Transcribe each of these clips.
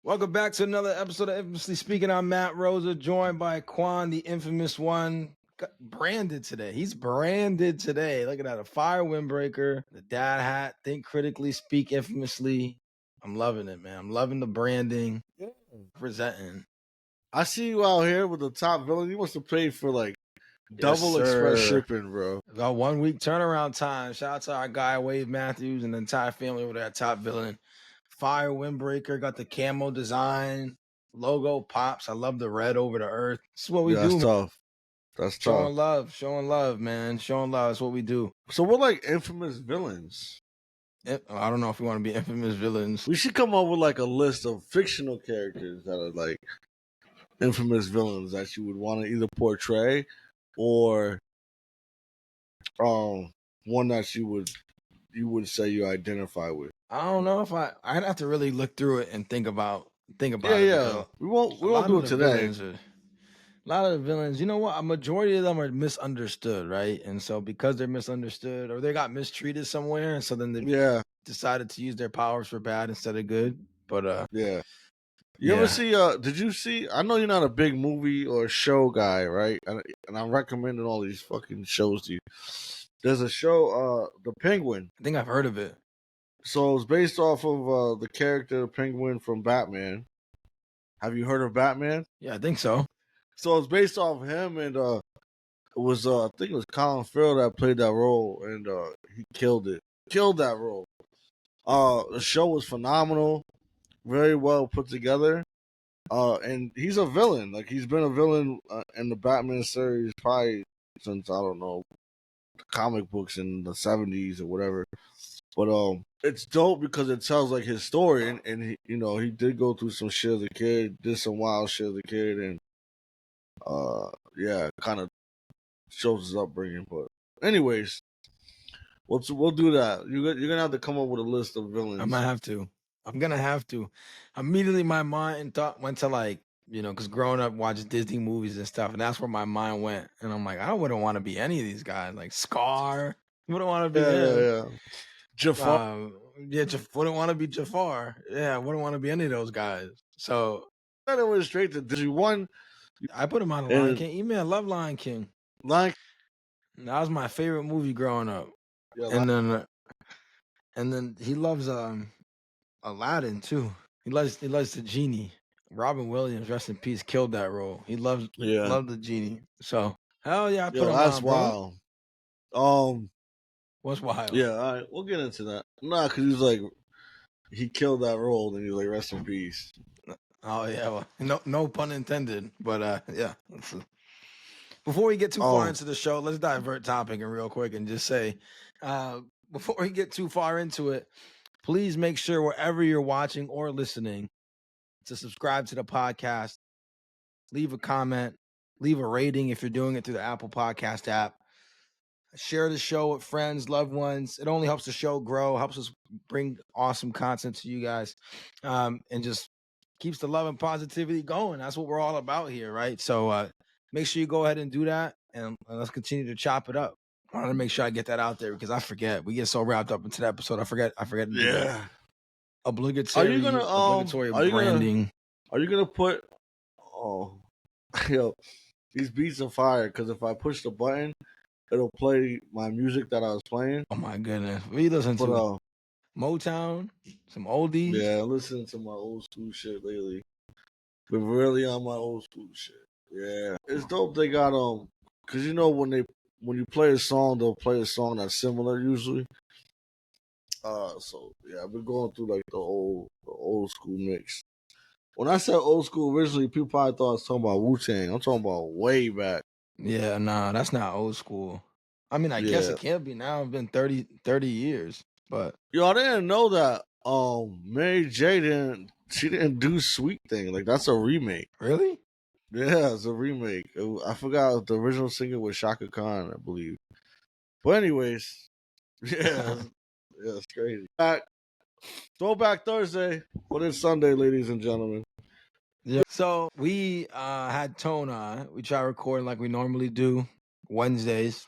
Welcome back to another episode of Infamously Speaking. I'm Matt Rosa, joined by Quan, the infamous one. Branded today. He's branded today. Look at that. A fire windbreaker, the dad hat, think critically, speak infamously. I'm loving it, man. I'm loving the branding. Yeah. Presenting. I see you out here with the top villain. You must have paid for like double express shipping, bro. About 1 week turnaround time. Shout out to our guy Wade Matthews and the entire family over there at Top Villain. Fire windbreaker, got the camo design, logo pops. I love the red over the earth. This is what we do. That's tough. That's Showing tough. love, man. Showing love. That's what we do. So we're like infamous villains. I don't know if we want to be infamous villains. We should come up with like a list of fictional characters that are like infamous villains that you would want to either portray or one that you would say you identify with. I don't know if I'd have to really look through it and think about it. Yeah. We won't do it today. A lot of the villains, you know what? A majority of them are misunderstood, right? And so because they're misunderstood or they got mistreated somewhere, and so then they decided to use their powers for bad instead of good. But You ever see? Did you see? I know you're not a big movie or show guy, right? And I'm recommending all these fucking shows to you. There's a show, The Penguin. I think I've heard of it. So it's based off of the character the Penguin from Batman. Have you heard of Batman? Yeah, I think so. So it's based off of him, and it was I think it was Colin Farrell that played that role, and he killed it. Killed that role. The show was phenomenal, very well put together. And he's a villain. Like he's been a villain in the Batman series probably since I don't know the comic books in the 70s or whatever. But it's dope because it tells like his story, and he, he did go through some shit as a kid, did some wild shit as a kid, and kind of shows his upbringing. But anyways, we'll do that. You're gonna have to come up with a list of villains. I might have to. I'm gonna have to. Immediately, my mind went to like, because growing up watching Disney movies and stuff, and that's where my mind went. And I'm like, I wouldn't want to be any of these guys. Like Scar, wouldn't want to be him. Yeah. Jafar. Wouldn't want to be Jafar. Yeah, wouldn't want to be any of those guys. So I went straight to Disney. One, I put him on Lion King. Even I love Lion King. That was my favorite movie growing up. Yeah, and then he loves Aladdin too. He loves the genie. Robin Williams, rest in peace, killed that role. He loved the genie. So hell yeah, I put him that's on, wild. What's wild? Yeah, all right, we'll get into that. Nah, because he's like he killed that role, and he's like rest in peace. Oh yeah, well, no pun intended. But yeah. Before we get too far into the show, let's divert topic and real quick and just say, before we get too far into it, please make sure wherever you're watching or listening to subscribe to the podcast, leave a comment, leave a rating if you're doing it through the Apple Podcast app. Share the show with friends, loved ones. It only helps the show grow, helps us bring awesome content to you guys, and just keeps the love and positivity going. That's what we're all about here, right? So make sure you go ahead and do that, and let's continue to chop it up. I want to make sure I get that out there because I forget. We get so wrapped up into the episode, I forget. To do that. Obligatory. Are you gonna branding? Are you gonna put? These beats are fire because if I push the button, it'll play my music that I was playing. Oh my goodness, we listen to Motown, some oldies. Yeah, listening to my old school shit lately. Been really on my old school shit. Yeah, it's dope. They got because when you play a song, they'll play a song that's similar usually. So yeah, I've been going through like the old school mix. When I said old school originally, people probably thought I was talking about Wu-Tang. I'm talking about way back. Yeah, nah, that's not old school. I mean, I guess it can't be now. It's been 30 years, but yo, I didn't know that. Mary J didn't do Sweet Thing. Like that's a remake. Really? Yeah, it's a remake. I forgot the original singer was Shaka Khan, I believe. But anyways, yeah, it's crazy. Throwback Thursday, but it's Sunday, ladies and gentlemen. Yeah. So we had Tone on. We try recording like we normally do Wednesdays.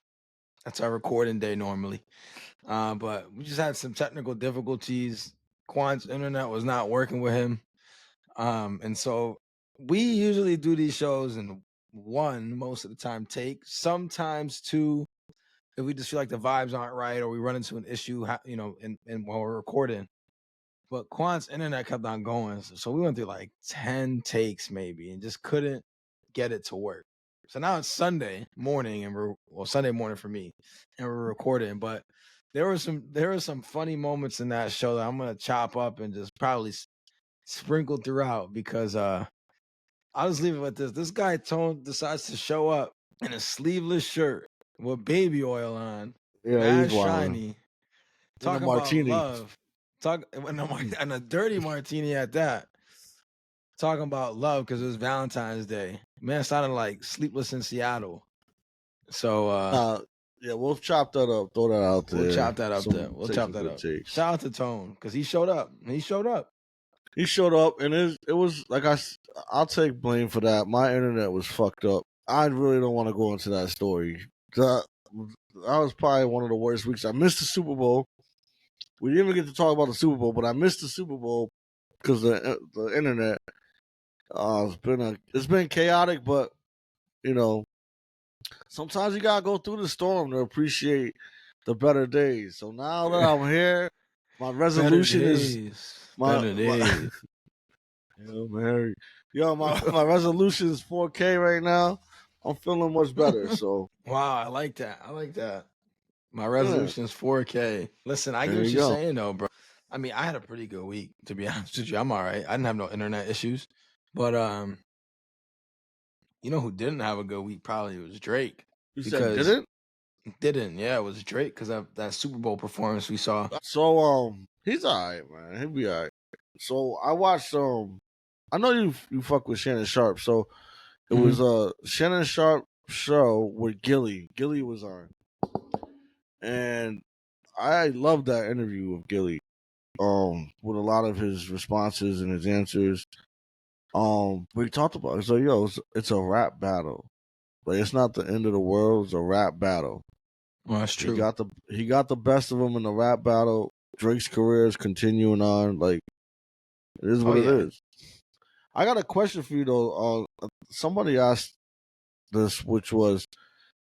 That's our recording day normally. But we just had some technical difficulties. Quan's internet was not working with him. And so we usually do these shows in one most of the time take, sometimes two if we just feel like the vibes aren't right or we run into an issue, and while we're recording. But Quan's internet kept on going, so we went through like 10 takes maybe, and just couldn't get it to work. So now it's Sunday morning, and Sunday morning for me, and we're recording. But there were some funny moments in that show that I'm gonna chop up and just probably sprinkle throughout because I'll just leave it with this. This guy Tone decides to show up in a sleeveless shirt with baby oil on, Yeah, he's mad wild. shiny, In a talking about martini. love, and a dirty martini at that. Talking about love because it was Valentine's Day. Man, it sounded like Sleepless in Seattle. So Yeah, we'll chop that up. Throw that out there. we'll chop that up there. We'll Take chop some that good up. takes. Shout out to Tone because he showed up. He showed up. He showed up, and it was like I'll take blame for that. My internet was fucked up. I really don't want to go into that story. That was probably one of the worst weeks. I missed the Super Bowl. We didn't even get to talk about the Super Bowl, but I missed the Super Bowl because the internet. It's been chaotic, but you know sometimes you gotta go through the storm to appreciate the better days. So now that I'm here, my resolution is Better my days. Yo, Mary. Yo, my resolution is 4K right now. I'm feeling much better. So Wow, I like that. I like that. My yeah, resolution is 4K. Listen, I get there what you you're go. saying though, bro. I mean, I had a pretty good week, to be honest with you. I'm all right. I didn't have no internet issues. But you know who didn't have a good week? Probably was Drake. You said Because didn't? yeah, it was Drake because of that Super Bowl performance we saw. So he's alright, man. He'll be alright. So I watched I know you fuck with Shannon Sharp, so it was Shannon Sharp show with Gilly. Gilly was on. And I loved that interview with Gilly. With a lot of his responses and his answers. We talked about it. So it's a rap battle. Like it's not the end of the world. It's a rap battle. Well, that's He true. got the best of him in the rap battle. Drake's career is continuing on. Like it is what it is. I got a question for you though. Somebody asked this, which was,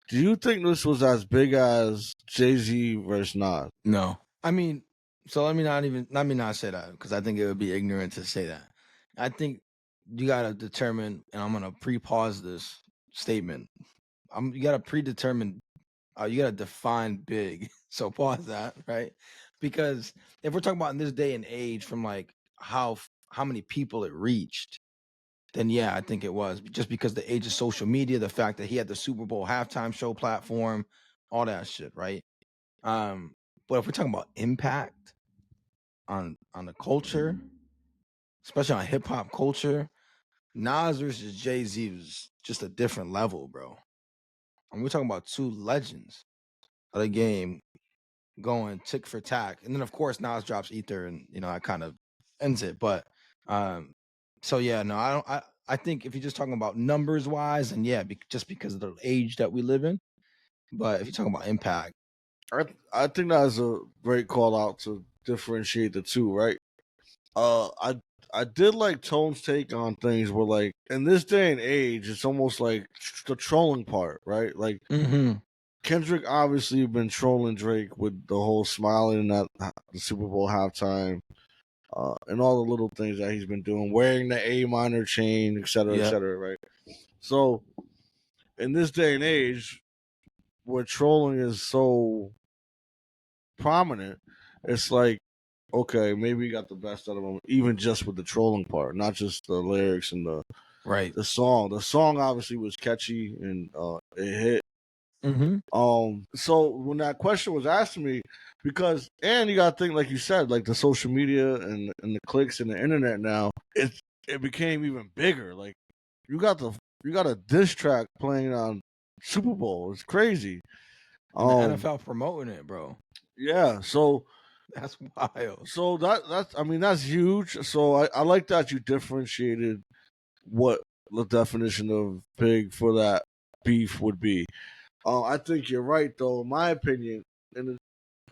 do you think this was as big as Jay-Z versus Nas? No. I mean, so let me not say that because I think it would be ignorant to say that. I think you gotta determine, and I'm gonna pre-pause this statement. You gotta predetermine. You gotta define big. So pause that, right? Because if we're talking about in this day and age, from like how many people it reached, then yeah, I think it was just because the age of social media, the fact that he had the Super Bowl halftime show platform, all that shit, right? But if we're talking about impact on the culture, especially on hip hop culture, Nas versus Jay-Z was just a different level, bro. And we're talking about two legends of the game going tick for tack. And then of course Nas drops Ether and that kind of ends it. But so yeah, no, I think if you're just talking about numbers wise, and yeah, just because of the age that we live in. But if you're talking about impact, I think that's a great call out to differentiate the two, right? I did like Tone's take on things where like in this day and age, it's almost like the trolling part, right? Like Kendrick obviously been trolling Drake with the whole smiling at the Super Bowl halftime, and all the little things that he's been doing, wearing the A minor chain, et cetera, right? So in this day and age, where trolling is so prominent, it's like, okay, maybe he got the best out of him, even just with the trolling part, not just the lyrics and right. the song. The song obviously was catchy and it hit. So when that question was asked to me, because and you gotta think like you said, like the social media and the clicks and the internet now, it became even bigger. Like you got a diss track playing on Super Bowl. It's crazy. And the NFL promoting it, bro. Yeah, so that's wild. So that's huge. So I like that you differentiated what the definition of big for that beef would be. I think you're right though. In my opinion, and it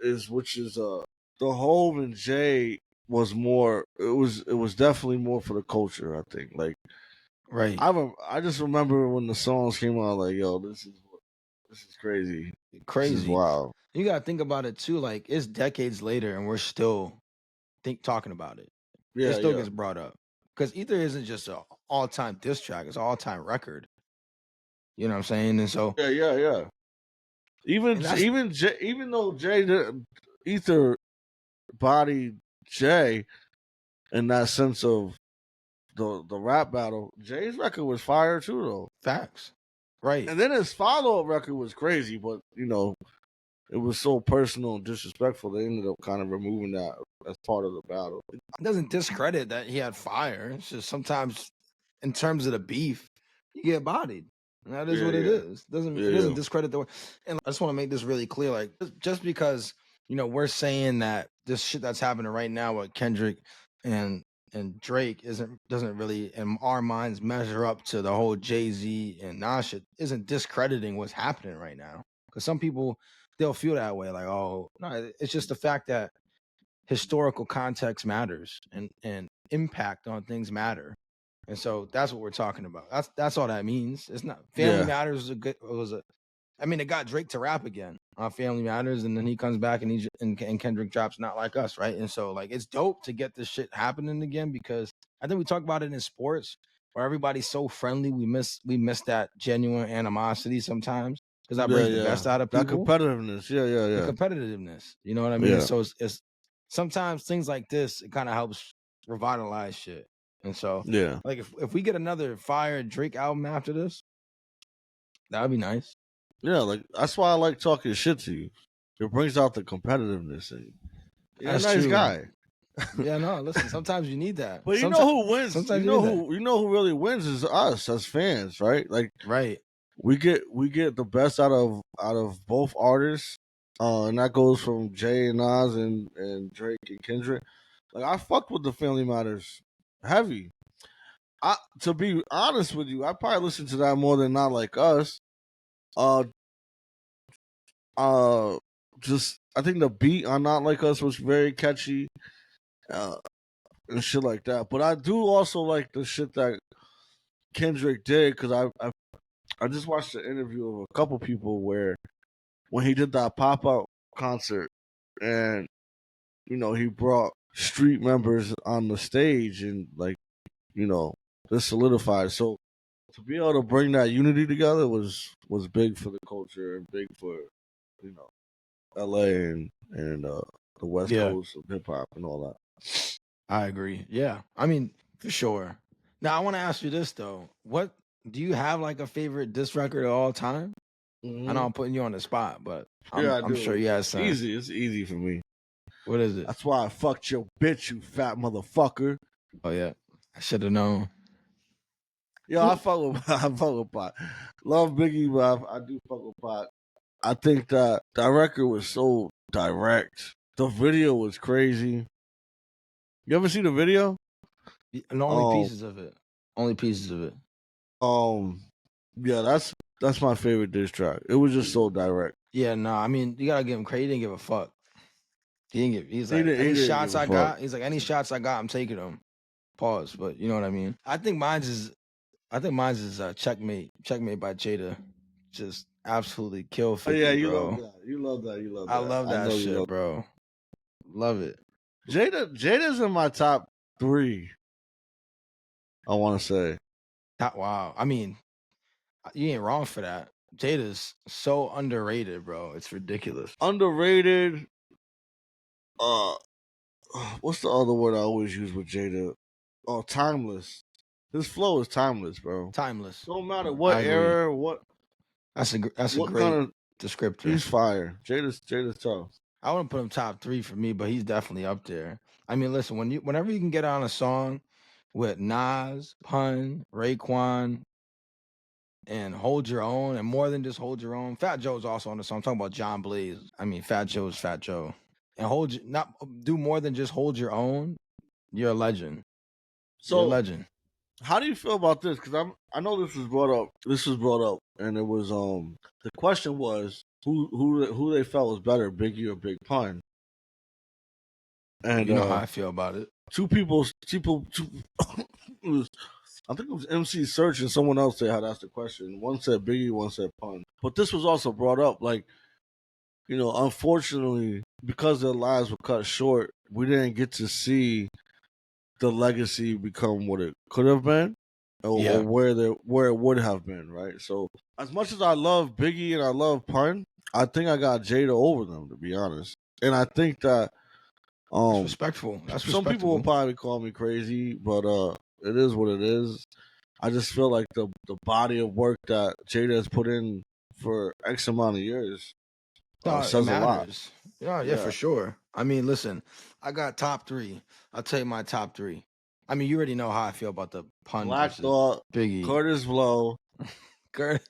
is which is the Hove and Jay. was more. It was definitely more for the culture. I think. Like Right. I just remember when the songs came out. Like yo, this is crazy. This is Crazy. wild. You gotta think about it too. Like it's decades later, and we're still talking about it. It Yeah, still yeah, gets brought up because Ether isn't just a all time diss track; it's an all time record. You know what I'm saying? And so, yeah. and that's Even though Ether bodied Jay in that sense of the rap battle, Jay's record was fire too though. facts, right? And then his follow up record was crazy, but you know, it was so personal and disrespectful they ended up kind of removing that as part of the battle. It doesn't discredit that he had fire. It's just sometimes, in terms of the beef, you get bodied. And that is Yeah, what it yeah. is. Doesn't Yeah, it doesn't yeah. discredit the. And I just want to make this really clear. Like just because we're saying that this shit that's happening right now with Kendrick and Drake doesn't really in our minds measure up to the whole Jay-Z and Nas shit isn't discrediting what's happening right now. Because some people they'll feel that way, like, oh no, it's just the fact that historical context matters and impact on things matter. And so that's what we're talking about. That's all that means. It's not Family Yeah. Matters I mean, it got Drake to rap again on Family Matters, and then he comes back and Kendrick drops Not Like Us, right? And so like it's dope to get this shit happening again because I think we talk about it in sports where everybody's so friendly. We miss that genuine animosity sometimes because that Yeah, brings the best yeah. out of That people. competitiveness. Yeah, yeah, The yeah. competitiveness, you know what I mean? And Yeah. so it's sometimes things like this it kind of helps revitalize shit. And so Yeah. like if we get another fire Drake album after this, that would be nice. Yeah, like that's why I like talking shit to you. It brings out the competitiveness in you. You're a That's nice true. guy. Yeah, no, listen, sometimes you need that. But you know Sometimes who wins? sometimes you need that. You know who really wins is us as fans, right? Like Right. we get the best out of both artists. And that goes from Jay and Nas and Drake and Kendrick. Like I fucked with the Family Matters heavy. I to be honest with you, I probably listened to that more than Not Like Us. Uh uh just I think the beat on Not Like Us was very catchy. Uh and shit like that. But I do also like the shit that Kendrick did because I just watched an interview of a couple people where when he did that pop up concert and you know he brought street members on the stage and like you know this solidified. So to be able to bring that unity together was big for the culture and big for you know L.A. and the West Yeah, Coast of hip hop and all that. I agree. Yeah. I mean, for sure. Now I want to ask you this though. What do you have like a favorite diss record of all time? I know Hmm. I'm putting you on the spot, but Yeah, I'm I I'm sure do. you have some. Easy. It's easy for me. What is it? That's why I fucked your bitch, you fat motherfucker. Oh yeah. I should have known. Yo, I fuck with I fuck with Pot. Love Biggie, but I do fuck with Pot. I think that record was so direct. The video was crazy. You ever see the video? And only Um, pieces of it. Only pieces of it. um, yeah, that's my favorite diss track. It was just so direct. Yeah, no, I mean, you gotta give him credit. He didn't give a fuck. He's like, He any didn't give shots a I fuck. got, he's like, any shots I got, I'm taking them. Pause, but you know what I mean? I think mine's is checkmate. Checkmate by Jada. Just absolutely kill Oh yeah, 50, you love bro. that. You love that. You love I that. love I that know you shit, love bro. Love it. Jada's in my top three. I want to say Wow. I mean, you ain't wrong for that. Jada's so underrated, bro. It's ridiculous. underrated. Uh, what's the other word I always use with Jada? Oh, timeless. His flow is timeless, bro. Timeless. No matter I what agree. era, That's a what kind great of descriptor. he's fire. Jada's tough. I wouldn't put him top three for me, but he's definitely up there. I mean, listen, whenever you can get on a song with Nas, Pun, Raekwon, and Hold Your Own, and more than just Hold Your Own, Fat Joe's also on the song. I'm talking about John Blaze. I mean, Fat Joe's Fat Joe, and not do more than just Hold Your Own. You're a legend. You're a So, legend. how do you feel about this? Because I know this was brought up. This was brought up, and it was the question was who they felt was better, Biggie or Big Pun. And you know how I feel about it. two, I think it was MC Search and someone else that had asked the question. One said Biggie, one said Pun. But this was also brought up, like, unfortunately, because their lives were cut short, we didn't get to see the legacy become what it could have been, or where it would have been, right? So, as much as I love Biggie and I love Pun, I think I got Jada over them, to be honest. And I think that That's respectful. That's some people will probably call me crazy, but it is what it is. I just feel like the body of work that Jada has put in for X amount of years says a lot. Yeah, for sure. I mean, listen, I got top 3. I'll tell you my top 3. I mean, you already know how I feel about the Pun Black versus Thought, Biggie. Curtis Blow,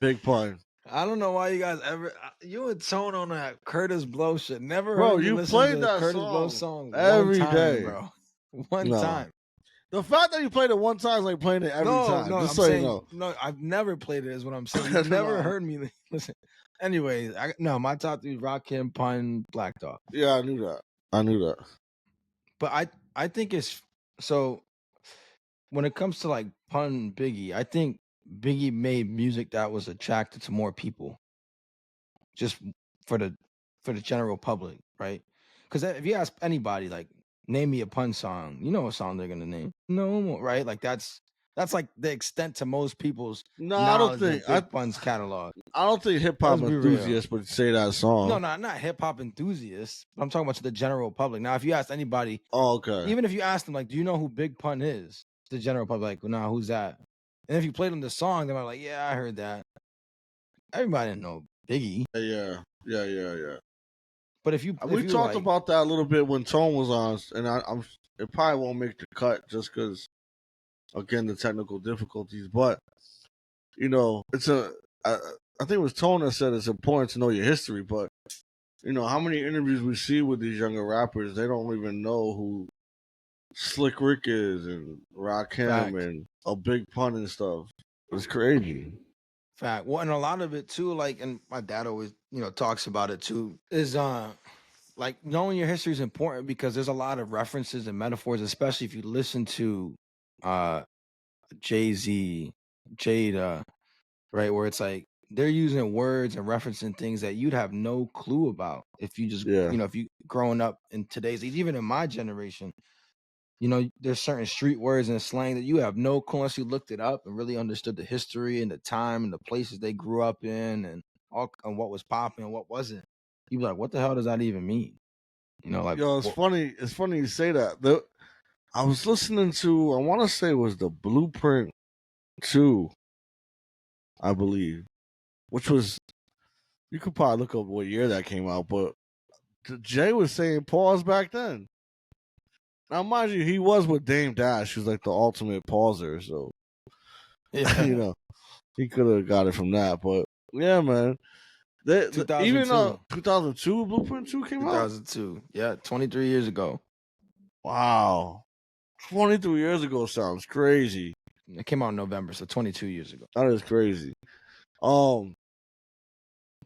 Big Pun. I don't know why you guys ever you and Tone on that Curtis Blow shit. Never Bro, heard me you listen played to that Curtis song Blow song every one time, day, bro. One time. The fact that you played it one time is like playing it every time. No, just I'm so saying, you know. no, I've never played it. Is what I'm saying. You've never heard me listen. Anyways, my top 3: Rakim, Pun, Black Thought. Yeah, I knew that. But I think it's so. When it comes to like Pun, Biggie, I think Biggie made music that was attracted to more people, just for the general public, right? Because if you ask anybody, like, name me a Pun song, you know what song they're gonna name. No more, right? Like that's like the extent to most people's knowledge of Big Pun's catalog. I don't think hip hop enthusiasts would say that song. No, not hip hop enthusiasts. I'm talking about to the general public. Now, if you ask anybody, okay, even if you ask them, like, do you know who Big Pun is? The general public, like, nah, who's that? And if you played them the song, they might be like, yeah, I heard that. Everybody didn't know Biggie. Yeah. But if you talked about that a little bit when Tone was on, and it probably won't make the cut just because, again, the technical difficulties. But it's I think it was Tone that said it's important to know your history. But how many interviews we see with these younger rappers, they don't even know who Slick Rick is and Rakim and a Big Pun and stuff. It's crazy. Fact. Well, and a lot of it too, like, and my dad always, talks about it too, is like, knowing your history is important because there's a lot of references and metaphors, especially if you listen to Jay-Z, Jada, right? Where it's like they're using words and referencing things that you'd have no clue about if you just, if you growing up in today's age, even in my generation. There's certain street words and slang that you have no clue unless you looked it up and really understood the history and the time and the places they grew up in and what was popping and what wasn't. You'd be like, what the hell does that even mean? It's funny. It's funny you say that. I was listening to, I want to say it was the Blueprint 2, I believe, which was, you could probably look up what year that came out, but Jay was saying pause back then. Now, mind you, he was with Dame Dash, who's like the ultimate pauser, so, yeah. He could have got it from that, but yeah, man. 2002 Blueprint 2 came out? 2002. Yeah, 23 years ago. Wow. 23 years ago sounds crazy. It came out in November, so 22 years ago. That is crazy. You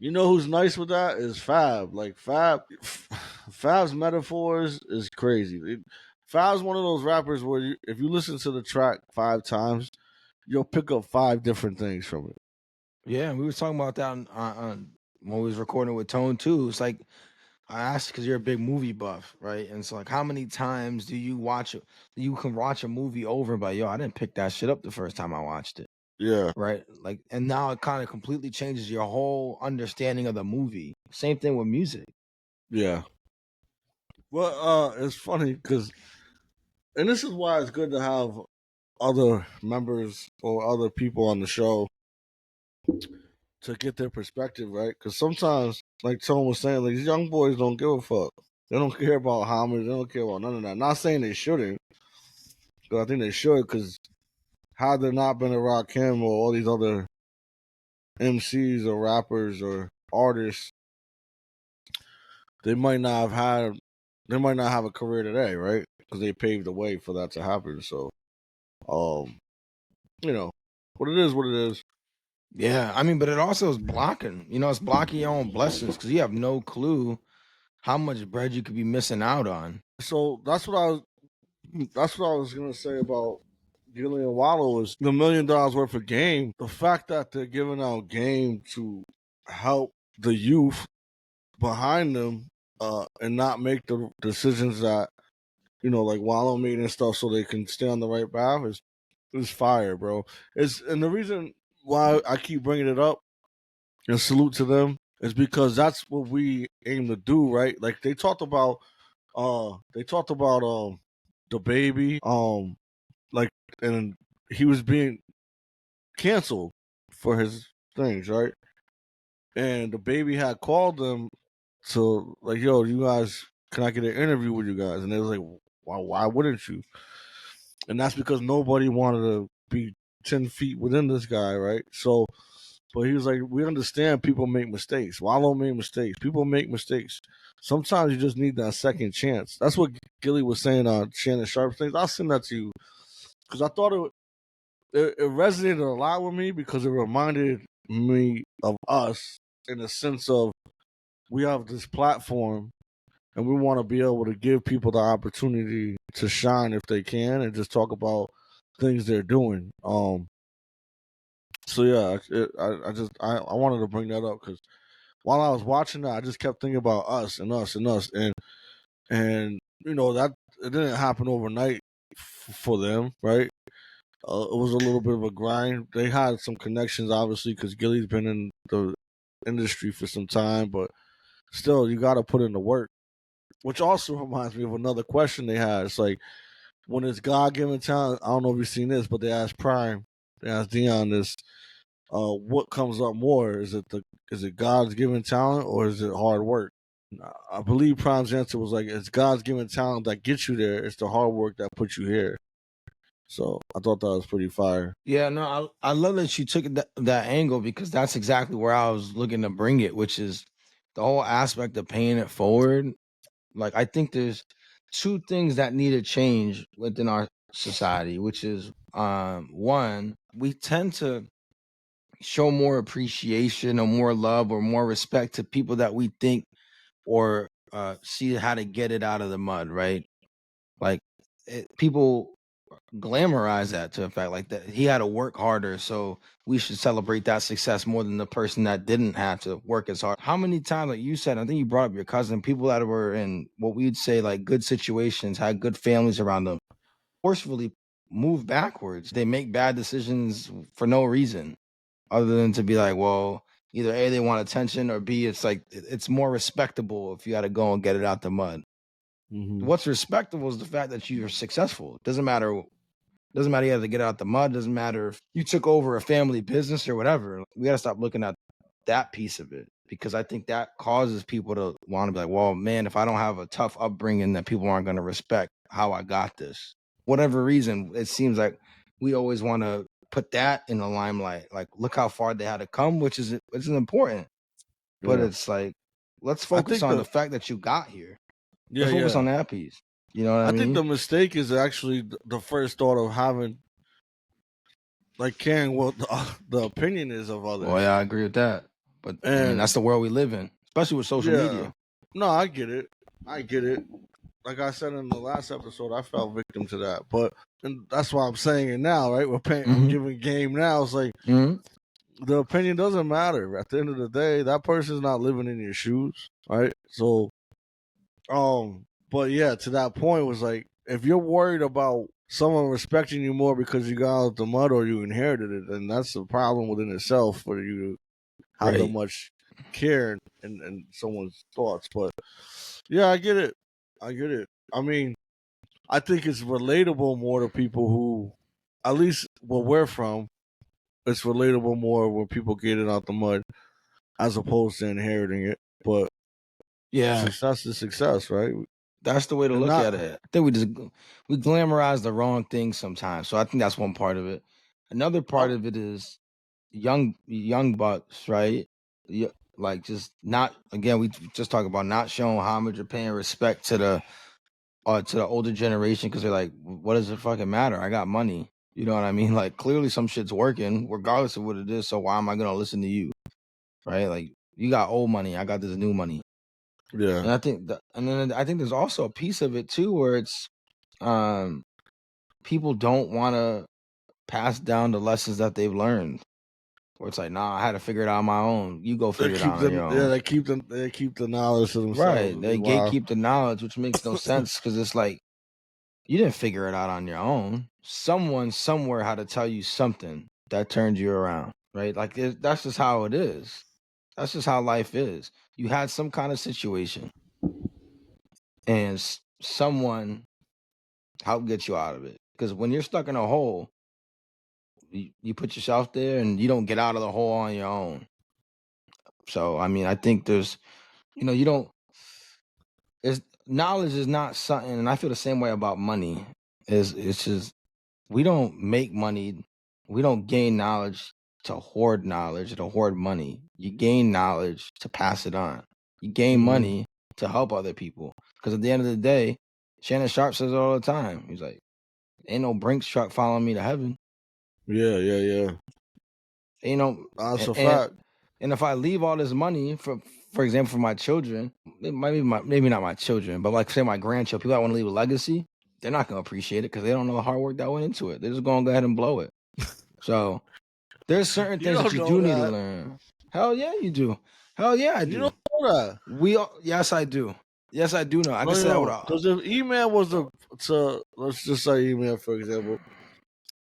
know who's nice with that is Fab. Like Fab's metaphors is crazy. Fab's one of those rappers where if you listen to the track 5 times, you'll pick up 5 different things from it. Yeah, we were talking about that on when we was recording with Tone too. It's like, I asked because you're a big movie buff, right? And so, like, how many times do you watch it? You can watch a movie over, but I didn't pick that shit up the first time I watched it. Yeah. Right. Like, and now it kind of completely changes your whole understanding of the movie. Same thing with music. Yeah. Well, it's funny because, and this is why it's good to have other members or other people on the show to get their perspective, right? Because sometimes, like Tone was saying, like, these young boys don't give a fuck. They don't care about homage. They don't care about none of that. Not saying they shouldn't, but I think they should, because had there not been a Rakim or all these other MCs or rappers or artists, they might not have a career today, right? Because they paved the way for that to happen. So, what it is, what it is. Yeah, I mean, but it also is blocking. It's blocking your own blessings because you have no clue how much bread you could be missing out on. So that's what I was gonna say about Gilly and Wallow is the $1 million worth of game. The fact that they're giving out game to help the youth behind them, and not make the decisions that like Wallow made and stuff, so they can stay on the right path is fire, bro. And the reason why I keep bringing it up and salute to them is because that's what we aim to do, right? Like they talked about the baby, like, and he was being canceled for his things, right? And the baby had called them to, like, yo, you guys, can I get an interview with you guys? And they was like, why wouldn't you? And that's because nobody wanted to be 10 feet within this guy, right? So, but he was like, we understand people make mistakes. Wallow made mistakes. People make mistakes. Sometimes you just need that second chance. That's what Gilly was saying on Shannon Sharp's things. I'll send that to you because I thought it resonated a lot with me because it reminded me of us in the sense of we have this platform and we want to be able to give people the opportunity to shine if they can and just talk about things they're doing. So yeah, I wanted to bring that up because while I was watching that, I just kept thinking about us and us and us and that it didn't happen overnight for them, right? It was a little bit of a grind. They had some connections, obviously, because Gilly's been in the industry for some time, but still, you got to put in the work. Which also reminds me of another question they had. It's like when it's God given talent. I don't know if you've seen this, but they asked Prime, they asked Dion this. What comes up more? Is it God's given talent or is it hard work? I believe Prime's answer was like, it's God's given talent that gets you there. It's the hard work that puts you here. So I thought that was pretty fire. Yeah, no, I love that you took that angle because that's exactly where I was looking to bring it, which is the whole aspect of paying it forward. Like, I think there's two things that need to change within our society, which is one, we tend to show more appreciation or more love or more respect to people that we think or see how to get it out of the mud, right? Like, people glamorize that to the fact like that he had to work harder, so we should celebrate that success more than the person that didn't have to work as hard. How many times, like you said, I think you brought up your cousin, people that were in what we'd say like good situations, had good families around them, forcefully move backwards. They make bad decisions for no reason other than to be like, well, either A, they want attention, or B, it's like it's more respectable if you got to go and get it out the mud. Mm-hmm. What's respectable is the fact that you're successful. Doesn't matter you have to get out the mud. Doesn't matter if you took over a family business or whatever. We got to stop looking at that piece of it because I think that causes people to want to be like, well, man, if I don't have a tough upbringing, then people aren't going to respect how I got this. Whatever reason, it seems like we always want to put that in the limelight. Like, look how far they had to come, which is important. But Yeah, it's like, let's I focus think on the the fact that you got here. yeah Let's focus on yeah. that piece. You know what I I think mean? the mistake is actually the first thought of having like caring what the opinion is of Well, others. yeah, I agree with that. But I mean, And that's the world we live in, especially with social yeah, media. no, I get it. I get it. Like I said in the last episode, I fell victim to that. But and that's why I'm saying it now, right? I'm Mm-hmm. giving game now. It's like Mm-hmm. the opinion doesn't matter. At the end of the day, that person's not living in your shoes, right? So, but yeah, to that point was like if you're worried about someone respecting you more because you got out the mud or you inherited it, then that's a problem within itself for you to have that Right. much care in someone's thoughts. But yeah, I get it. I get it. I mean, I think it's relatable more to people who, at least where we're from, it's relatable more when people get it out the mud as opposed to inheriting it. But Yeah, success is success, right? that's the way to And look not, at it. I think we glamorize the wrong things sometimes. So I think that's one part of it. Another part oh, of it is young bucks, right? Yeah, like just not again. We just talk about not showing homage or paying respect to the older generation because they're like, what does it fucking matter? I got money. You know what I mean? Like, clearly some shit's working regardless of what it is. So why am I gonna listen to you? Right? Like, you got old money, I got this new money. Yeah. And I think I think there's also a piece of it too where it's people don't want to pass down the lessons that they've learned. Where it's like, nah, I had to figure it out on my own. You go figure it out on your own. They keep the knowledge to themselves. Right. They gatekeep the knowledge, which makes no sense because it's like you didn't figure it out on your own. Someone somewhere had to tell you something that turned you around. Right. Like that's just how it is. That's just how life is. You had some kind of situation and someone helped get you out of it. Because when you're stuck in a hole, you put yourself there and you don't get out of the hole on your own. So, I mean, I think there's, you don't, knowledge is not something, and I feel the same way about money. It's just, we don't make money, we don't gain knowledge to hoard knowledge, to hoard money. You gain knowledge to pass it on. You gain money to help other people. Because at the end of the day, Shannon Sharp says it all the time. He's like, ain't no Brinks truck following me to heaven. Yeah. Ain't no. That's a fact. And if I leave all this money for example, for my children, maybe not my children, but like say my grandchildren, people that want to leave a legacy, they're not gonna appreciate it because they don't know the hard work that went into it. They're just gonna go ahead and blow it. So there's certain things that you do need to learn. Hell yeah, you do. Hell yeah, I do. You don't know that. Yes, I do. Yes, I do know. I can say that because if email was to let's just say email for example,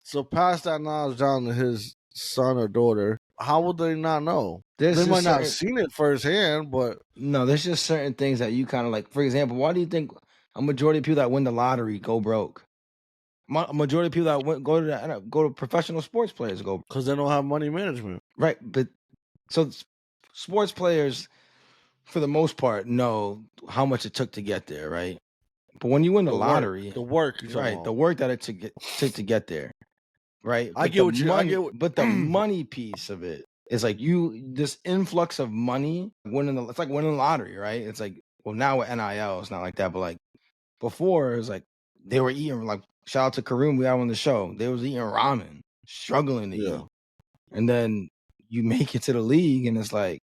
so pass that knowledge down to his son or daughter, how would they not know? They might not have seen it firsthand, but no, there's just certain things that you kind of like. For example, why do you think a majority of people that win the lottery go broke? A majority of people that go to professional sports players go because they don't have money management, right? But so sports players, for the most part, know how much it took to get there, right? But when you win the lottery, the work, right? The work that it took to get there, right? I get what you. But the money piece of it is like this influx of money it's like winning the lottery, right? It's like, well, now with NIL, it's not like that, but like before, it's like they were eating, like shout out to Kareem, we had on the show. They was eating ramen, struggling to eat, and then you make it to the league, and it's like,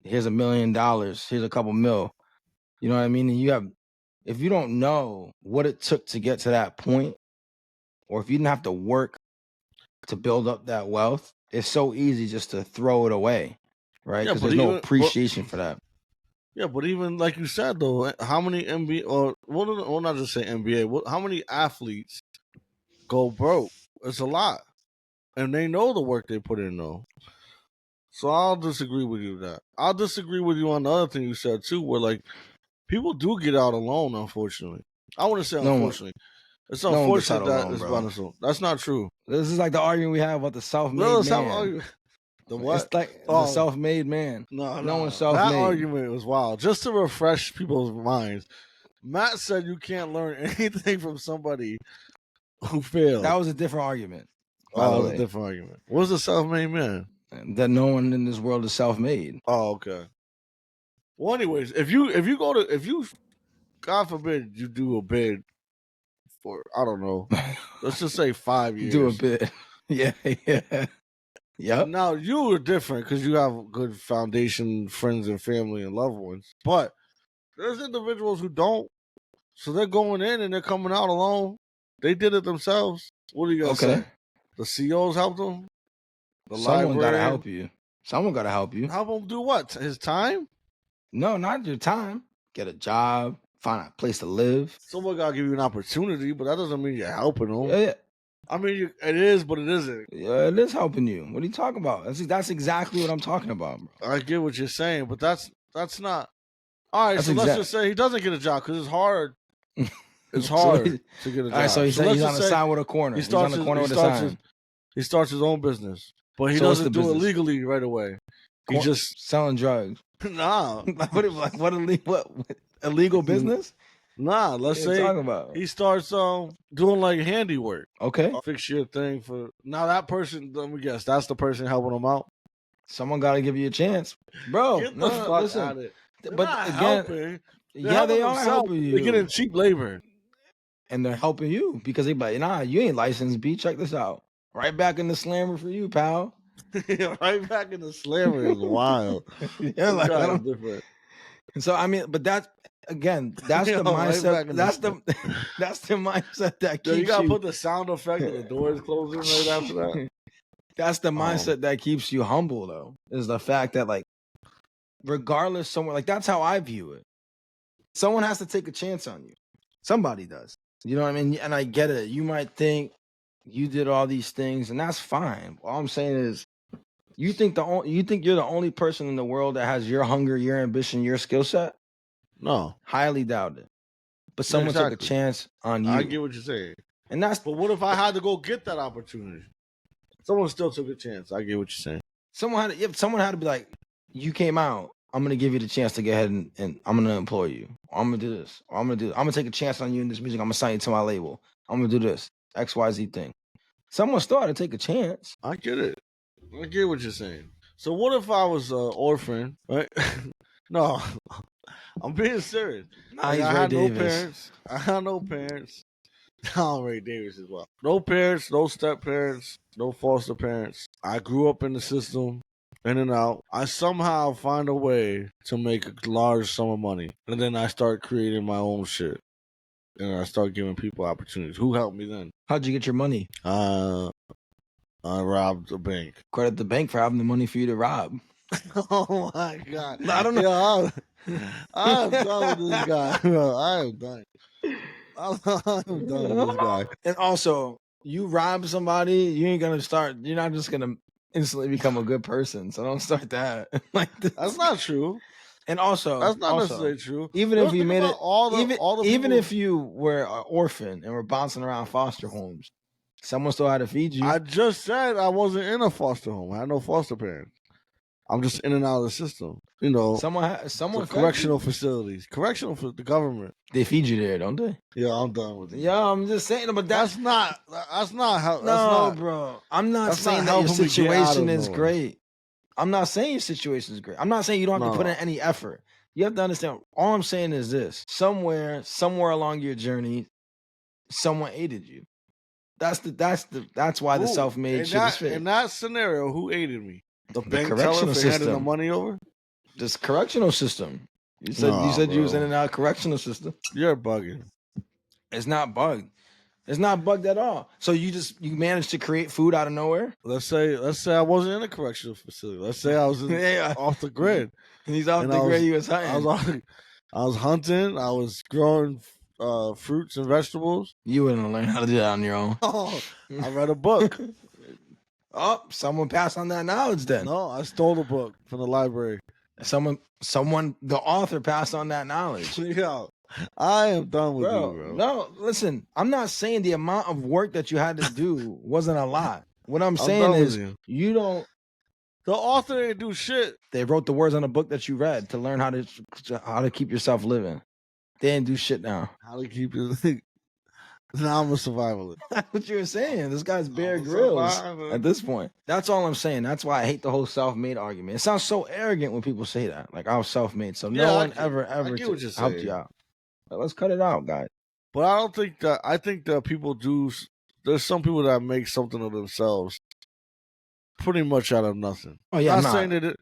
here's $1 million, here's a couple mil, you know what I mean? And if you don't know what it took to get to that point, or if you didn't have to work to build up that wealth, it's so easy just to throw it away, right? Because there's no appreciation for that. Yeah, but even like you said though, how many NBA or well, not just say NBA, how many athletes go broke? It's a lot, and they know the work they put in though. So I'll disagree with you with that. I'll disagree with you on the other thing you said too, where like people do get out alone. Unfortunately, I want to say unfortunately. It's unfortunate that it's bountiful. That's not true. This is like the argument we have about the self-made man. The what? It's like the self-made man. No one's self-made. That argument was wild. Just to refresh people's minds, Matt said you can't learn anything from somebody who failed. That was a different argument. That was a different argument. What was the self-made man? That no one in this world is self-made. Oh, okay. Well, anyways, if you God forbid you do a bid for, I don't know, let's just say 5 years. Do a bid. Yeah. Yep. Now you are different because you have good foundation, friends and family and loved ones. But there's individuals who don't. So they're going in and they're coming out alone. They did it themselves. What are you gonna say? The CEOs helped them? Someone gotta help you. Someone gotta help you. Help him do what? His time? No, not your time. Get a job, find a place to live. Someone gotta give you an opportunity, but that doesn't mean you're helping them. Yeah. I mean, it is, but it isn't. Yeah, it is helping you. What are you talking about? That's exactly what I'm talking about, bro. I get what you're saying, but that's not. All right, so let's just say he doesn't get a job because it's hard. It's hard to get a job. All right, so he's on the side with a corner. He's on the corner with a sign. He starts his own business, but he doesn't do it legally right away. He's just selling drugs. Nah. What illegal business? Nah, let's say he starts doing like handiwork. Okay. Fix your thing for now. That person, let me guess, that's the person helping him out. Someone got to give you a chance, bro. Get the fuck listen, out of it. But again, they are helping you. They're getting cheap labor, and they're helping you because they be like, nah, you ain't licensed. B, check this out. Right back in the slammer for you, pal. Right back in the slammer is wild. Yeah, like different. So I mean, but that's again, that's Yo, the right mindset. back in That's the- that's the mindset that Yo, you keeps gotta you. put the sound effect of the doors closing right after that. That's the mindset that keeps you humble, though. Is the fact that like, regardless, someone like that's how I view it. Someone has to take a chance on you. Somebody does. You know what I mean? And I get it. You might think you did all these things, and that's fine. All I'm saying is, you think you're the only person in the world that has your hunger, your ambition, your skill set? No, Highly doubt it. But someone took a exactly. chance on you. I get what you're saying. And that's But what if I had to go get that opportunity? Someone still took a chance. I get what you're saying. someone had to be like, you came out. I'm gonna give you the chance to go ahead and I'm gonna employ you. Or I'm gonna do this. Or I'm gonna take a chance on you in this music. I'm gonna sign you to my label. I'm gonna do this XYZ thing. Someone still had to take a chance. I get it. I get what you're saying. So what if I was an orphan, right? No, I'm being serious. Nah, he's I Ray had no Davis. parents. I had no parents. I'm Ray Davis as well. No parents, no step parents, no foster parents. I grew up in the system, in and out. I somehow find a way to make a large sum of money, and then I start creating my own shit, and I start giving people opportunities. Who helped me then? How'd you get your money? I robbed a bank. Credit the bank for having the money for you to rob. Oh my god! I don't know. Yo, I'm done with this guy, bro. I am done. I'm done with this guy. And also, you rob somebody, you ain't gonna start. You're not just gonna instantly become a good person. So don't start that. Like this. That's not true. And also, That's not necessarily true. even Yo, if you think made about it, all the even people- if you were an orphan and were bouncing around foster homes, someone still had to feed you. I just said I wasn't in a foster home. I had no foster parents. I'm just in and out of the system. You know, someone the fed correctional you. facilities, correctional for the government. They feed you there, don't they? Yeah, I'm done with it. Yeah, I'm just saying, but That's not how. No, bro. I'm not that's saying not that your helping me get out situation of is nowhere. great. I'm not saying your situation is great. I'm not saying you don't have to put in any effort. You have to understand. All I'm saying is this: somewhere along your journey, someone aided you. That's why the self-made shit is fit. In that scenario, who aided me? The bank teller correctional for handing the system. money over? This correctional system. You said you was in and out of correctional system. You're bugging. It's not bugged. It's not bugged at all. So you managed to create food out of nowhere? Let's say I wasn't in a correctional facility. Let's say I was off the grid. And he's off the grid. He was hunting. I was hunting. I was growing fruits and vegetables. You wouldn't have learned how to do that on your own. Oh, I read a book. Oh, someone passed on that knowledge then. No, I stole the book from the library. Someone, the author passed on that knowledge. Yo, I am done with you, bro. No, listen, I'm not saying the amount of work that you had to do wasn't a lot. What I'm saying is you don't. The author didn't do shit. They wrote the words on a book that you read to learn how to keep yourself living. They didn't do shit now. How to keep you. Now I'm a survivalist. That's what you were saying. This guy's Bear Grylls at this point. That's all I'm saying. That's why I hate the whole self-made argument. It sounds so arrogant when people say that. Like I was self-made, so no one ever helped you out. But let's cut it out, guys. But I don't think that. I think that people do. There's some people that make something of themselves, pretty much out of nothing. Oh yeah, I'm not saying that.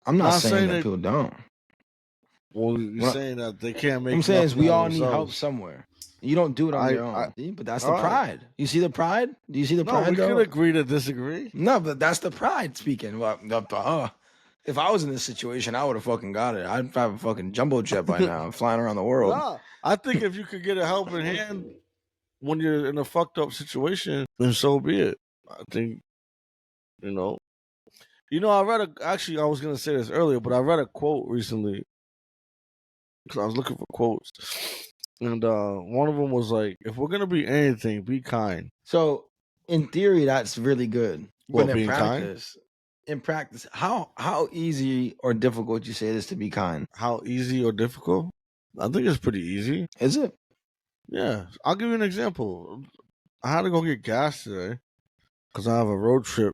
I'm not saying that people don't. Well, you're saying that they can't make. I'm saying is we all need help somewhere. You don't do it on your own. But that's the pride. You see the pride? Do you see the pride? We can agree to disagree. No, but that's the pride speaking. Well, if I was in this situation, I would have fucking got it. I'd have a fucking jumbo jet by now, flying around the world. Nah, I think if you could get a helping hand when you're in a fucked up situation, then so be it. I think, I read actually, I was going to say this earlier, but I read a quote recently because I was looking for quotes. And one of them was like, if we're going to be anything, be kind. So in theory, that's really good. But in practice, how easy or difficult you say it is to be kind? How easy or difficult? I think it's pretty easy. Is it? Yeah. I'll give you an example. I had to go get gas today because I have a road trip,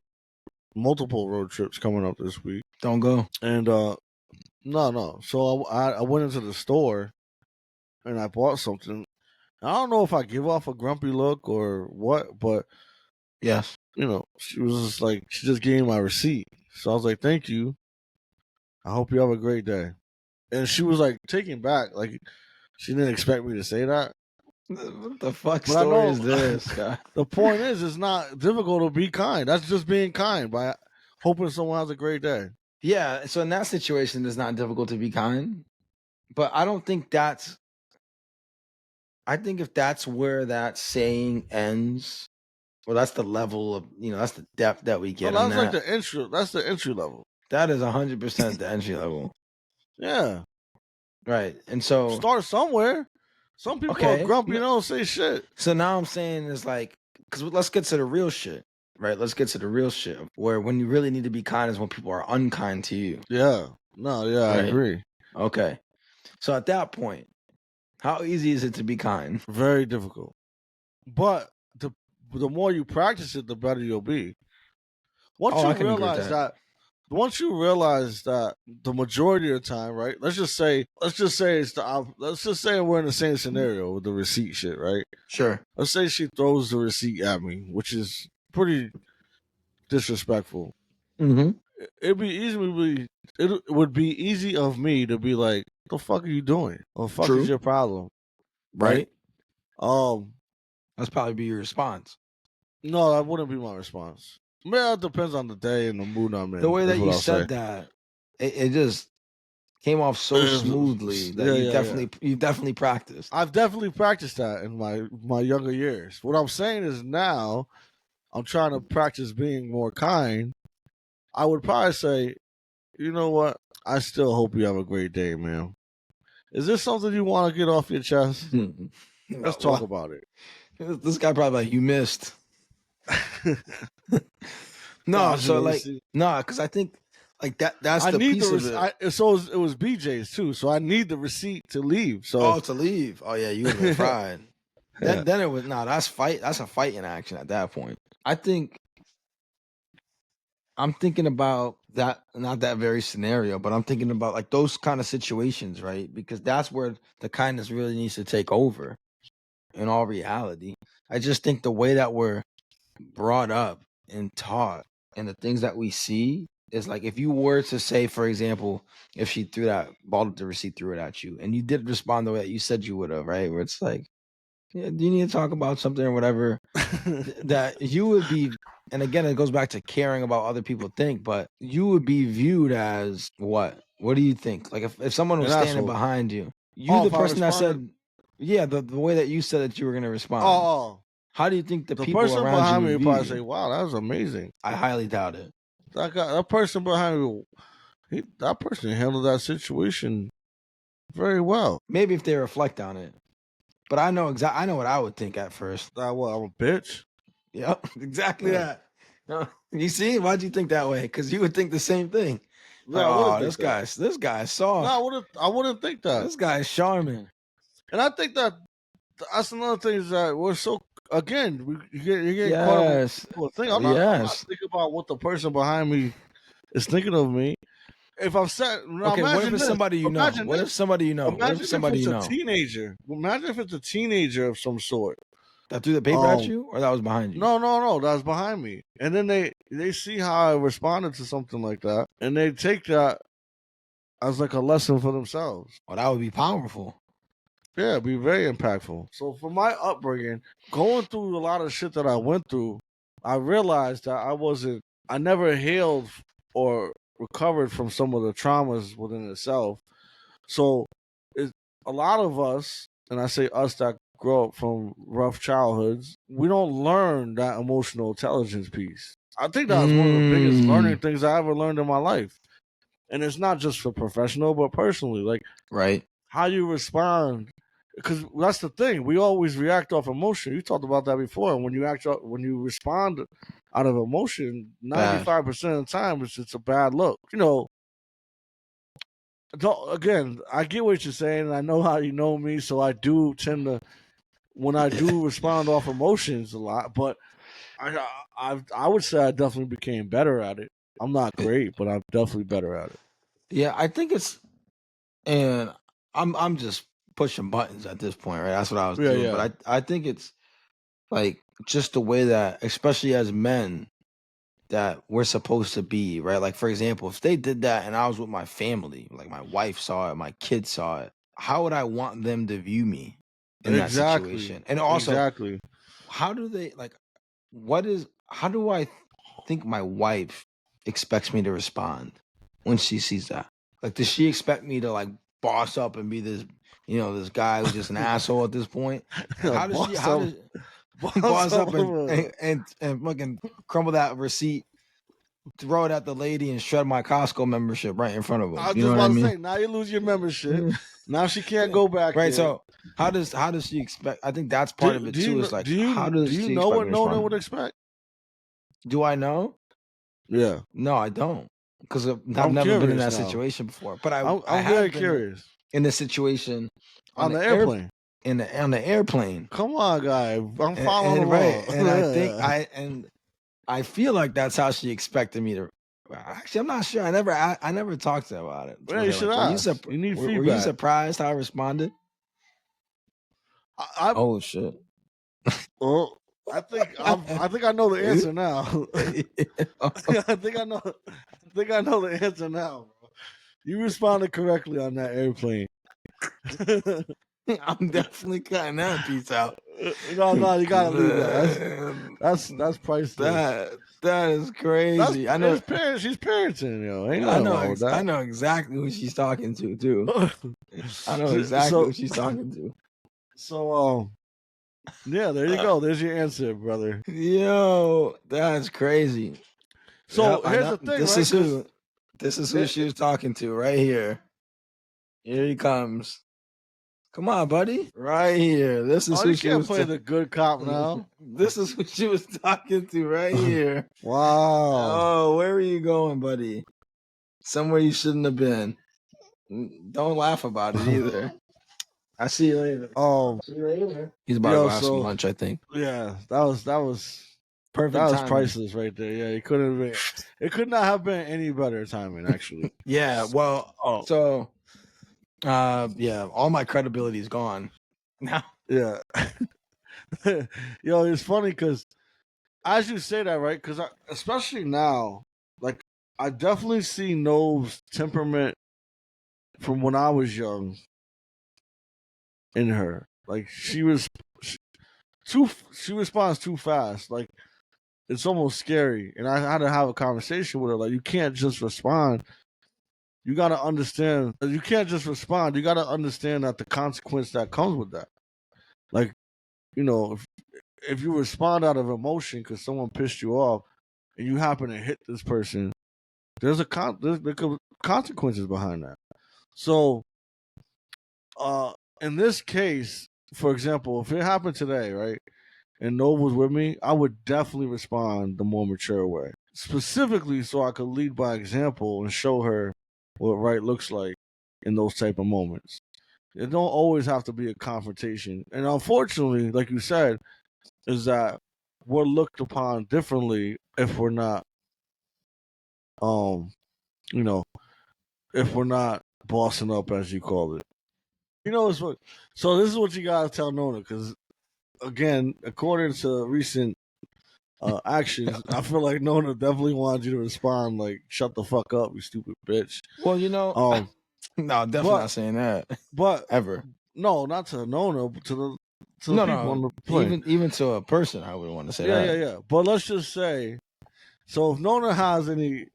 multiple road trips coming up this week. Don't go. And no. So I went into the store and I bought something. I don't know if I give off a grumpy look or what, but yes, she was just like, she just gave me my receipt. So I was like, thank you. I hope you have a great day. and she was like taken back, like she didn't expect me to say that. What the fuck But I story know is this, guy? the point is, it's not difficult to be kind. That's just being kind by hoping someone has a great day. Yeah, so in that situation, it's not difficult to be kind, but I don't think that's. I think if that's where that saying ends, well, that's the level of that's the depth that we No, get on that's like that. the intro. That's the entry level. That is 100% the entry level, Yeah, right? And so, start somewhere. Some people are okay, grumpy and don't say shit. so now I'm saying is like, because let's get to the real shit, right? Let's get to the real shit where when you really need to be kind is when people are unkind to you. Yeah, no, yeah, I Right. agree. Okay, so at that point, how easy is it to be kind? Very difficult. But the more you practice it, the better you'll be. Once Oh, I you can agree with realize that. once you realize that the majority of the time, right? Let's just say let's just say we're in the same scenario with the receipt shit, right? Sure. Let's say she throws the receipt at me, which is pretty disrespectful. Mm-hmm. It would be easy of me to be like, "The fuck are you doing? What the fuck True. is your problem?" Right. That's probably be your response. No, that wouldn't be my response. Man, it depends on the day and the mood I'm in. The way that you I'll said say. that, it just came off so smoothly that you definitely practiced. I've definitely practiced that in my younger years. What I'm saying is now I'm trying to practice being more kind. I would probably say, you know what? I still hope you have a great day, man. Is this something you want to get off your chest? Let's talk about it. This guy probably like, you missed. No, so like no, because I think like that's the piece of it. So it was BJ's too. So I need the receipt to leave. So to leave. Oh yeah, you would have been fried. Then it was that's a fight in action at that point. I think I'm thinking about that, not that very scenario, but I'm thinking about like those kind of situations, right? Because that's where the kindness really needs to take over in all reality. I just think the way that we're brought up and taught and the things that we see is like, if you were to say, for example, if she balled up the receipt, threw it at you, and you did respond the way that you said you would have, right? Where it's like, yeah, do you need to talk about something or whatever? That you would be, and again, it goes back to caring about other people think, but you would be viewed as what? What do you think? Like if someone was standing behind you, the person that said, yeah, the way that you said that you were going to respond. How do you think the people person around behind you me would would probably view say, "Wow, that was amazing." I highly doubt it. That person behind me, that person handled that situation very well. Maybe if they reflect on it, but I know I know what I would think at first. What? I'm a bitch. Yep, exactly that. No, you see, why'd you think that way? Because you would think the same thing. Like, oh, this guy's soft. No, I wouldn't think that. This guy's charming. And I think that's another thing is that we're so again you get caught up in the thing. I'm not thinking about what the person behind me is thinking of me. If I'm set, okay, what if it's somebody you know? What if somebody you know? What if somebody you know? Teenager. Imagine if it's a teenager of some sort that threw the paper at you, or that was behind you. No, that was behind me. And then they see how I responded to something like that, and they take that as like a lesson for themselves. Oh, that would be powerful. Yeah, it'd be very impactful. So for my upbringing, going through a lot of shit that I went through, I realized that I never healed or recovered from some of the traumas within itself. So a lot of us, and I say us that grow up from rough childhoods, we don't learn that emotional intelligence piece. I think that was one of the biggest learning things I ever learned in my life. And it's not just for professional, but personally, like how you respond. Because that's the thing. We always react off emotion. You talked about that before. When you respond out of emotion, 95% of the time it's a bad look. Again, I get what you're saying, and I know how you know me, so I do tend to, when I do respond off emotions a lot, but I would say I definitely became better at it. I'm not great, but I'm definitely better at it. Yeah, I think it's, and I'm just pushing buttons at this point, right? That's what I was doing. But I think it's like just the way that, especially as men, that we're supposed to be, right? Like, for example, if they did that and I was with my family, like my wife saw it, my kids saw it, how would I want them to view me in that situation? And also, Exactly. how do they like? How do I think my wife expects me to respond when she sees that? Like, does she expect me to like boss up and be this, this guy who's just an asshole at this point? Like, how does she? How does boss up and fucking crumble that receipt, throw it at the lady, and shred my Costco membership right in front of them? I was You just know what I about to mean? say, now you lose your membership. Now she can't go back Right. there. So how does she expect? I think that's part of it too. Is like, how do does you she know expect what me to Nona respond? would expect? Do I know? Yeah. No, I don't, because I've I'm never been in curious that now. situation before. But I I'm very have been curious. in the situation On the airplane. on the airplane. Come on, guy. I'm following And right, along. and I think I feel like that's how she expected me to. Actually, I'm not sure. I never talked to her about it. Yeah, you should ask. You need were you feedback. surprised how I responded? Oh shit. Well, I think I know the answer now. I think I know the answer now, bro. You responded correctly on that airplane. I'm definitely cutting that piece out. No, you gotta leave that. That's priceless. That is crazy. I know. She's parenting, yo. Ain't nothing wrong with that. I know exactly who she's talking to too. I know exactly who she's talking to. So, yeah, there you go. There's your answer, brother. Yo, that's crazy. So here's the thing, this is who she was talking to right here. Here he comes. Come on, buddy. Right here. This is who she was play the good cop now. This is who she was talking to right here. Wow. Oh, where are you going, buddy? Somewhere you shouldn't have been. Don't laugh about it either. I see you later. See you later. He's about to go have some lunch, I think. Yeah, that was perfect. That was timing. Priceless right there. Yeah, it could not have been any better timing, actually. Yeah, well, so yeah, all my credibility is gone now. Yeah. Yo, it's funny because as you say that, right? Because especially now, like, I definitely see Nove's temperament from when I was young in her. Like, she responds too fast. Like, it's almost scary. And I had to have a conversation with her. Like, you can't just respond. You got to understand. You can't just respond. You got to understand that the consequence that comes with that. Like, if you respond out of emotion because someone pissed you off and you happen to hit this person, there could consequences behind that. So, in this case, for example, if it happened today, right, and Nova was with me, I would definitely respond the more mature way, specifically so I could lead by example and show her what right looks like in those type of moments. It don't always have to be a confrontation, and unfortunately, like you said, is that we're looked upon differently if we're not, if we're not bossing up, as you call it. It's what. So this is what you gotta tell Nona, because again, according to recent actions, I feel like Nona definitely wanted you to respond like, "Shut the fuck up, you stupid bitch." Well, no, definitely not saying that. But ever, no, not to Nona, but to the people on the plane. Even to a person, I would want to say that. Yeah. But let's just say, so if Nona has any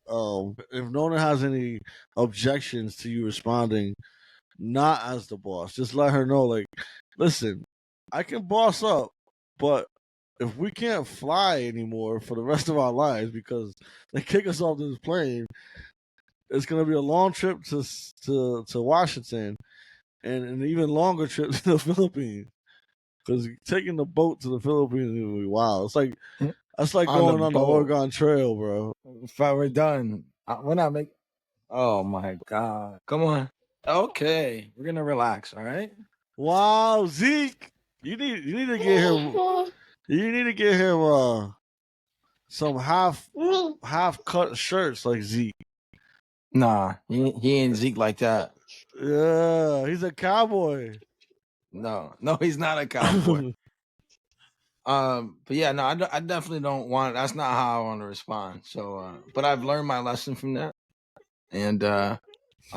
objections to you responding not as the boss, just let her know, like, listen, I can boss up, but if we can't fly anymore for the rest of our lives because they kick us off this plane, it's gonna be a long trip to Washington and an even longer trip to the Philippines. Because taking the boat to the Philippines would be wild. It's like that's like going on the Oregon Trail, bro. If I were done, we're not making. Oh my god! Come on. Okay, we're gonna relax. All right. Wow, Zeke, you need to get him. You need to get him some half cut shirts like Zeke. Nah, he ain't Zeke like that. Yeah, he's a cowboy. No, he's not a cowboy. But yeah, no, I definitely don't want. That's not how I want to respond. So, but I've learned my lesson from that, and I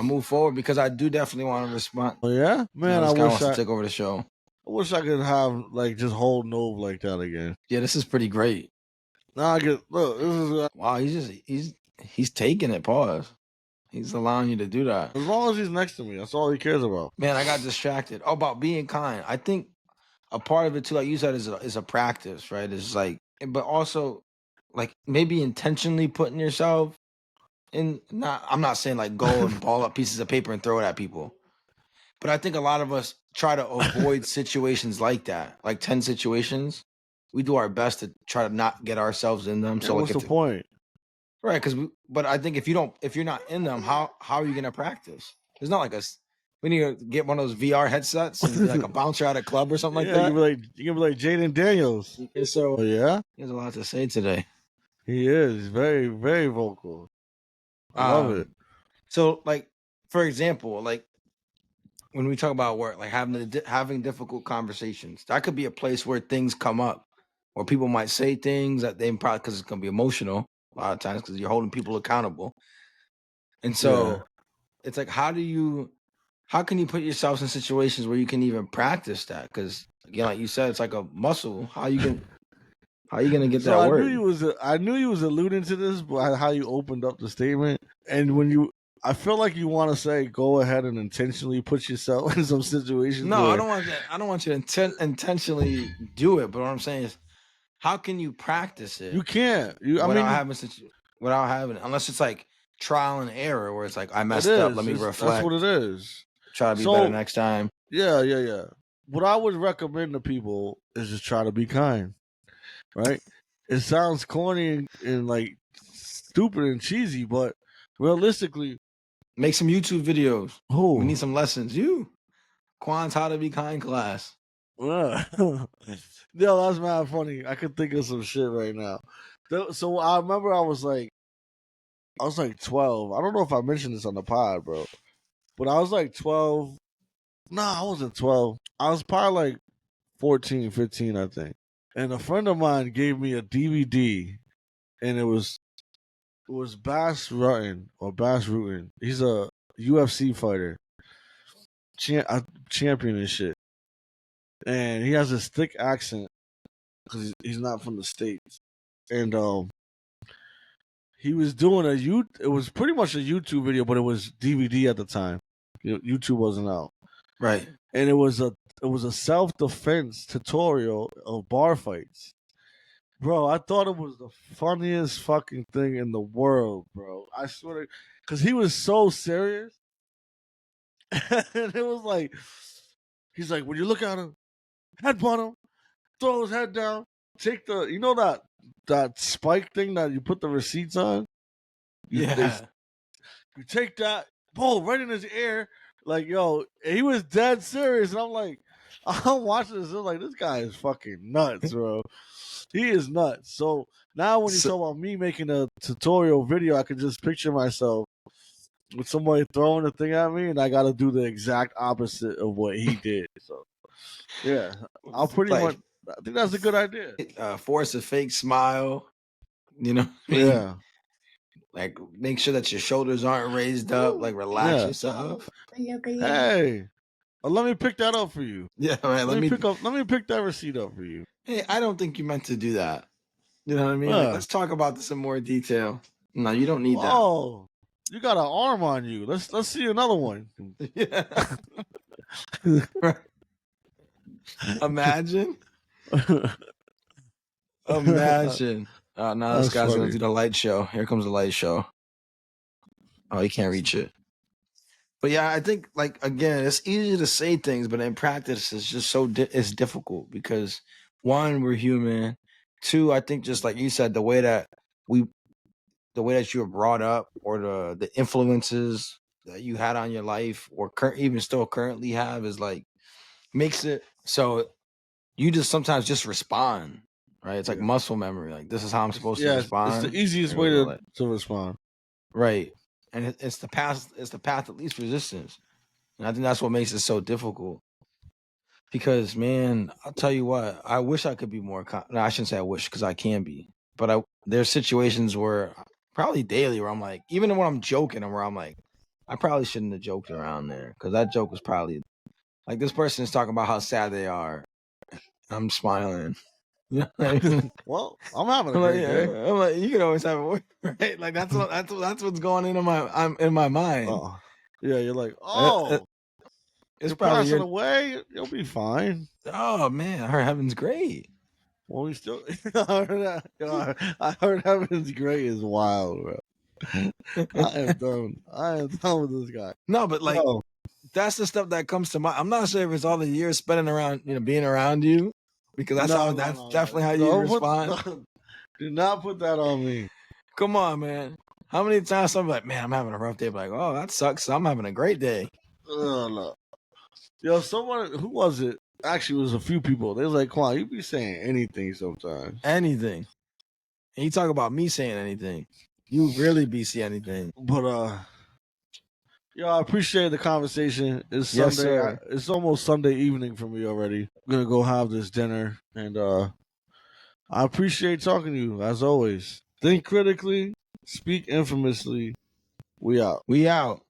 move forward because I do definitely want to respond. Oh yeah, man. This guy wants to take over the show. I wish I could have like just hold Nove like that again. Yeah, this is pretty great. Now I get look. This is wow. He's taking it. Pause. He's allowing you to do that. As long as he's next to me, that's all he cares about. Man, I got distracted. Oh, about being kind. I think a part of it too, like you said, is a practice, right? It's like, but also like maybe intentionally putting yourself in. Not, I'm not saying like go and ball up pieces of paper and throw it at people, but I think a lot of us try to avoid situations like that, like 10 situations. We do our best to try to not get ourselves in them. Yeah, so what's like the point? Right, but I think if you're not in them, how are you gonna practice? It's not like we need to get one of those VR headsets and be like a bouncer at a club or something like that. You can be like Jaden Daniels. So yeah, he has a lot to say today. He is very, very vocal. I love it. So, like, for example, like when we talk about work, like having difficult conversations, that could be a place where things come up, where people might say things that they probably because it's gonna be emotional a lot of times because you're holding people accountable, and so it's like how can you put yourself in situations where you can even practice that? Because again, like you said, it's like a muscle. How you gonna get that word? I knew he was alluding to this, but how you opened up the statement, and I feel like you want to say, go ahead and intentionally put yourself in some situations. No, I don't want that. I don't want you to intentionally do it. But what I'm saying is, how can you practice it? You can't. Without having it, unless it's like trial and error, where it's like I messed up. Let me reflect. That's what it is. Try to be better next time. Yeah. What I would recommend to people is just try to be kind. Right? It sounds corny and like stupid and cheesy, but realistically, make some YouTube videos. Oh, we need some lessons. Quan's How to Be Kind class. No, that's mad funny. I could think of some shit right now. So I remember I was like 12. I don't know if I mentioned this on the pod, bro. But I was like 12. No, I wasn't 12. I was probably like 14, 15, I think. And a friend of mine gave me a DVD, and it was Bass Rutten. He's a UFC fighter, champion and shit. And he has this thick accent because he's not from the States. And he was doing it was pretty much a YouTube video, but it was DVD at the time. YouTube wasn't out. Right. And it was a self-defense tutorial of bar fights. Bro, I thought it was the funniest fucking thing in the world, bro. I swear, because he was so serious. And it was like, he's like, when you look at him, headbutt him, throw his head down, take that spike thing that you put the receipts on? You take that, boom, right in his ear. Like, yo, he was dead serious. And I'm watching this. I'm like, this guy is fucking nuts, bro. He is nuts. So now when you talk about me making a tutorial video, I can just picture myself with somebody throwing a thing at me, and I got to do the exact opposite of what he did. So, yeah, I'll pretty much. I think that's a good idea. Force a fake smile. You know what I mean? Yeah. Like, make sure that your shoulders aren't raised up. Like, relax yourself. Hey, let me pick that up for you. Yeah, right. Let me pick that receipt up for you. Hey, I don't think you meant to do that. You know what I mean? Like, let's talk about this in more detail. No, you don't need that. Oh, you got an arm on you. Let's see another one. Yeah. Imagine. Imagine. Now this guy's going to do the light show. Here comes the light show. Oh, he can't reach it. But yeah, I think, like, again, it's easy to say things, but in practice, it's just it's difficult because, one, we're human. Two, I think just like you said, the way that you were brought up, or the influences that you had on your life, or even still currently have, is like makes it so you just sometimes just respond. Right? It's like muscle memory. Like, this is how I'm supposed to respond. It's the easiest way to respond. Right. And it's the path of least resistance. And I think that's what makes it so difficult. Because man, I'll tell you what, I wish I could be more. No, I shouldn't say I wish because I can be, but there's situations where probably daily where I'm like, even when I'm joking and where I'm like, I probably shouldn't have joked around there because that joke was probably like this person is talking about how sad they are. I'm smiling. You know what I mean? Well, I'm having a I'm like, great day. I'm like, you can always have it, work, right? Like that's what's going into I'm in my mind. Oh, yeah, you're like, it's you're probably passing away. You'll be fine. Oh man, her heaven's great. Well, we still. I heard heaven's great is wild, bro. I am done. I am done with this guy. No, but like that's the stuff that comes to mind. I'm not sure if it's all the years spending around, being around you, because that's definitely how you respond. Do not put that on me. Come on, man. How many times I'm like, man, I'm having a rough day. Like, oh, that sucks. I'm having a great day. No. Yo, someone, who was it? Actually, it was a few people. They was like, Quan, you be saying anything sometimes. Anything. And you talk about me saying anything. You really be saying anything. But yo, I appreciate the conversation. It's Sunday. Yes, sir. It's almost Sunday evening for me already. I'm gonna go have this dinner, and I appreciate talking to you as always. Think critically, speak infamously. We out. We out.